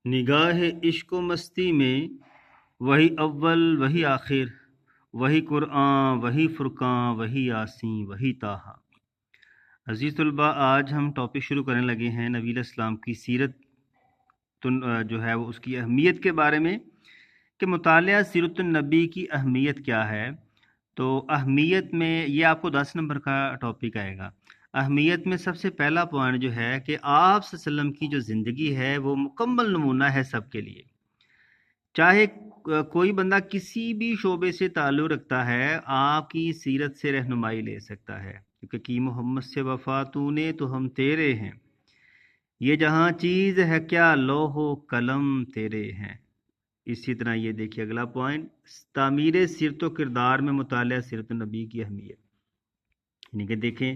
نگاہ عشق و مستی میں وہی اول وہی آخر، وہی قرآن وہی فرقان وہی یاسین وہی طٰہٰ۔ عزیز طلباء، آج ہم ٹاپک شروع کرنے لگے ہیں نبی علیہ السلام کی سیرت جو ہے وہ اس کی اہمیت کے بارے میں کہ مطالعہ سیرت النبی کی اہمیت کیا ہے۔ تو اہمیت میں یہ آپ کو 10 نمبر کا ٹاپک آئے گا۔ اہمیت میں سب سے پہلا پوائنٹ جو ہے کہ آپ صلی اللہ علیہ وسلم کی جو زندگی ہے وہ مکمل نمونہ ہے سب کے لیے، چاہے کوئی بندہ کسی بھی شعبے سے تعلق رکھتا ہے آپ کی سیرت سے رہنمائی لے سکتا ہے، کیونکہ کی محمد سے وفا تو نے تو ہم تیرے ہیں، یہ جہاں چیز ہے کیا لوح و قلم تیرے ہیں۔ اسی طرح یہ دیکھیے اگلا پوائنٹ، تعمیر سیرت و کردار میں مطالعہ سیرت النبی کی اہمیت، یعنی کہ دیکھیں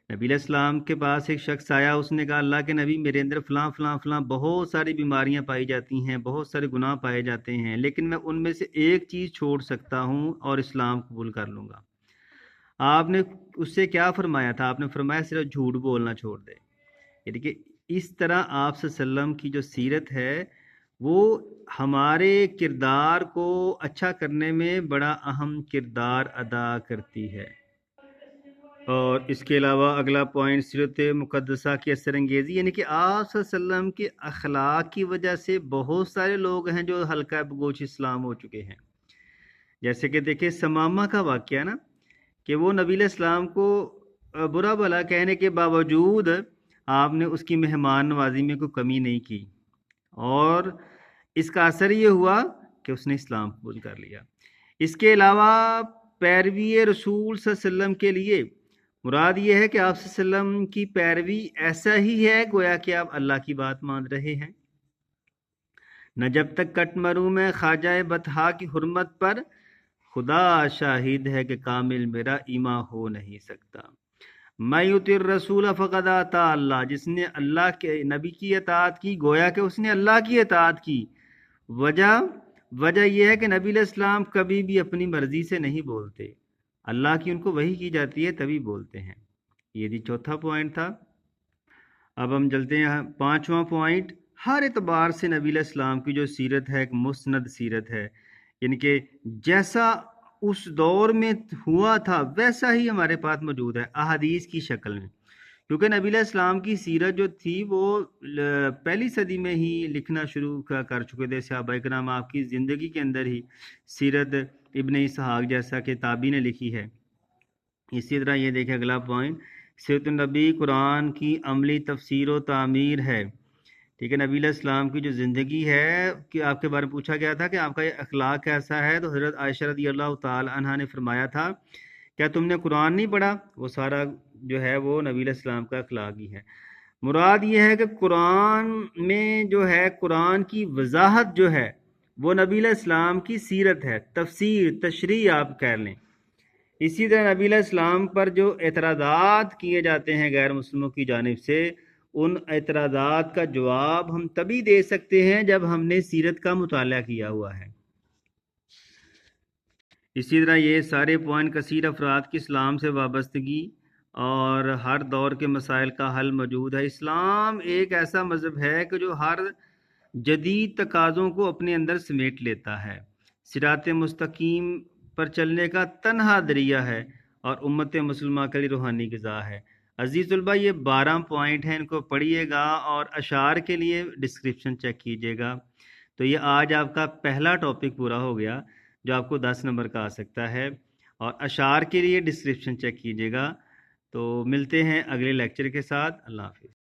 نبی علیہ السلام کے پاس ایک شخص آیا، اس نے کہا اللہ کے نبی میرے اندر فلاں فلاں فلاں بہت ساری بیماریاں پائی جاتی ہیں، بہت سارے گناہ پائے جاتے ہیں، لیکن میں ان میں سے ایک چیز چھوڑ سکتا ہوں اور اسلام قبول کر لوں گا۔ آپ نے اس سے کیا فرمایا تھا؟ آپ نے فرمایا صرف جھوٹ بولنا چھوڑ دے۔ یعنی کہ اس طرح آپ صلی اللہ علیہ وسلم کی جو سیرت ہے وہ ہمارے کردار کو اچھا کرنے میں بڑا اہم کردار ادا کرتی ہے۔ اور اس کے علاوہ اگلا پوائنٹ سیرت مقدسہ کی اثر انگیزی، یعنی کہ آپ صلی اللہ علیہ وسلم کے اخلاق کی وجہ سے بہت سارے لوگ ہیں جو حلقہ بگوش اسلام ہو چکے ہیں۔ جیسے کہ دیکھیں سمامہ کا واقعہ نا، کہ وہ نبی علیہ السلام کو برا بھلا کہنے کے باوجود آپ نے اس کی مہمان نوازی میں کوئی کمی نہیں کی، اور اس کا اثر یہ ہوا کہ اس نے اسلام قبول کر لیا۔ اس کے علاوہ پیروی رسول صلی اللہ علیہ وسلم کے لیے مراد یہ ہے کہ آپ صلی اللہ علیہ وسلم کی پیروی ایسا ہی ہے گویا کہ آپ اللہ کی بات مان رہے ہیں۔ نہ جب تک کٹ مروں میں خواجہ بطحا کی حرمت پر، خدا شاہد ہے کہ کامل میرا ایمان ہو نہیں سکتا۔ میں یطع الرسول فقد اطاع اللہ، جس نے اللہ کے نبی کی اطاعت کی گویا کہ اس نے اللہ کی اطاعت کی۔ وجہ یہ ہے کہ نبی علیہ السلام کبھی بھی اپنی مرضی سے نہیں بولتے، اللہ کی ان کو وحی کی جاتی ہے تبھی بولتے ہیں۔ یہ بھی چوتھا پوائنٹ تھا۔ اب ہم چلتے ہیں پانچواں پوائنٹ، ہر اعتبار سے نبی علیہ السلام کی جو سیرت ہے ایک مسند سیرت ہے، یعنی کہ جیسا اس دور میں ہوا تھا ویسا ہی ہمارے پاس موجود ہے احادیث کی شکل میں، کیونکہ نبی علیہ السلام کی سیرت جو تھی وہ پہلی صدی میں ہی لکھنا شروع کر چکے تھے صحابہ کرام، آپ کی زندگی کے اندر ہی سیرت ابن اسحاق جیسا کہ تابعی نے لکھی ہے۔ اسی طرح یہ دیکھیں اگلا پوائنٹ، سیرت النبی قرآن کی عملی تفسیر و تعمیر ہے۔ ٹھیک ہے، نبی علیہ السلام کی جو زندگی ہے کہ آپ کے بارے میں پوچھا گیا تھا کہ آپ کا یہ اخلاق کیسا ہے، تو حضرت عائشہ رضی اللہ تعالی عنہا نے فرمایا تھا کیا تم نے قرآن نہیں پڑھا؟ وہ سارا جو ہے وہ نبی علیہ السلام کا اخلاق ہی ہے۔ مراد یہ ہے کہ قرآن میں جو ہے قرآن کی وضاحت جو ہے وہ نبی علیہ السلام کی سیرت ہے، تفسیر تشریح آپ کہہ لیں۔ اسی طرح نبی علیہ السلام پر جو اعتراضات کیے جاتے ہیں غیر مسلموں کی جانب سے، ان اعتراضات کا جواب ہم تبھی دے سکتے ہیں جب ہم نے سیرت کا مطالعہ کیا ہوا ہے۔ اسی طرح یہ سارے پوائنٹ کثیر افراد کی اسلام سے وابستگی اور ہر دور کے مسائل کا حل موجود ہے۔ اسلام ایک ایسا مذہب ہے کہ جو ہر جدید تقاضوں کو اپنے اندر سمیٹ لیتا ہے، صراط مستقیم پر چلنے کا تنہا ذریعہ ہے اور امت مسلمہ کے لیے روحانی غذا ہے۔ عزیز طلبہ، یہ 12 پوائنٹ ہیں، ان کو پڑھیے گا اور اشعار کے لیے ڈسکرپشن چیک کیجیے گا۔ تو یہ آج آپ کا پہلا ٹاپک پورا ہو گیا جو آپ کو 10 نمبر کا آ سکتا ہے، اور اشعار کے لیے ڈسکرپشن چیک کیجیے گا۔ تو ملتے ہیں اگلے لیکچر کے ساتھ، اللہ حافظ۔